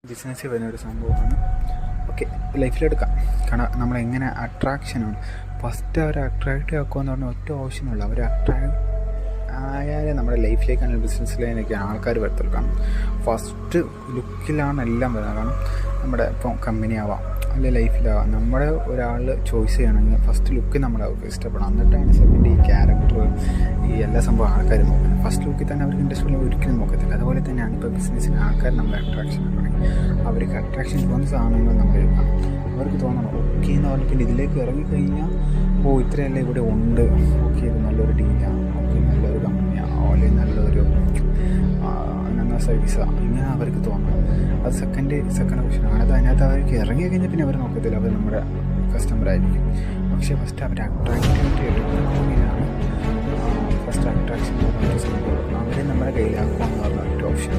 ബിസിനസ്സിൽ വരുന്നൊരു സംഭവമാണ്. ഓക്കെ, ലൈഫിലെടുക്കാം. കാരണം നമ്മളെങ്ങനെ അട്രാക്ഷനാണ് ഫസ്റ്റ് അവർ അട്രാക്റ്റീവ് ആക്കുക എന്ന് പറഞ്ഞാൽ ഒറ്റ ഓപ്ഷനുള്ളൂ. അവർ അട്രാക്റ്റ് ആയാലേ നമ്മുടെ ലൈഫിലേക്കാണ് ബിസിനസ്സിലേക്ക് ആൾക്കാർ വരത്തുള്ളൂ. കാരണം ഫസ്റ്റ് ലുക്കിലാണ് എല്ലാം വരുന്നത്. കാരണം നമ്മുടെ ഇപ്പം കമ്പനി ആവാം അല്ലെങ്കിൽ ലൈഫിലാവാം, നമ്മുടെ ഒരാൾ ചോയ്സ് ചെയ്യണമെങ്കിൽ ഫസ്റ്റ് ലുക്ക് നമ്മളെ അവർക്ക് ഇഷ്ടപ്പെടാം. എന്നിട്ടാണ് സെക്കൻഡ് ഈ ക്യാരക്ടർ ഈ എല്ലാ സംഭവം ആൾക്കാർ നോക്കുന്നത്. ഫസ്റ്റ് ലുക്കിൽ തന്നെ അവർക്ക് ഇൻഡസ്ട്രിയിൽ ഒരിക്കലും നോക്കത്തില്ല. അതുപോലെ തന്നെയാണ് ഇപ്പോൾ ബിസിനസ്സിന് ആൾക്കാർ നമ്മളെ അട്രാക്ഷൻ തുടങ്ങി. അവർക്ക് അട്രാക്ഷൻ തോന്നുന്ന സാധനങ്ങൾ നമ്മൾ എടുക്കണം. അവർക്ക് തോന്നണം ഓക്കെ എന്ന് പറഞ്ഞിട്ട് പിന്നെ ഇതിലേക്ക് ഇറങ്ങിക്കഴിഞ്ഞാൽ ഇത്രയല്ലേ ഇവിടെ ഉണ്ട്, ഓക്കെ ഇത് നല്ലൊരു ഡീലാണ്, ഓക്കെ നല്ലൊരു കമ്പനിയാണ്, അല്ലെങ്കിൽ നല്ലൊരു സർവീസാണ്, ഇങ്ങനെ അവർക്ക് തോന്നണം. അത് സെക്കൻഡ് ഓപ്ഷനാണ്. അത് അതിനകത്ത് അവർക്ക് ഇറങ്ങി കഴിഞ്ഞാൽ പിന്നെ അവർ നോക്കത്തില്ല, അവർ നമ്മുടെ കസ്റ്റമറായിരിക്കും. പക്ഷേ ഫസ്റ്റ് അവർ അട്രാക്റ്റീവായിട്ട് എടുക്കണമെങ്കിലാണ് ഫസ്റ്റ് അട്രാക്ഷൻ സംഭവം അവരെ നമ്മുടെ കയ്യിലാക്കുക എന്ന് പറഞ്ഞ ഒറ്റ ഓപ്ഷൻ.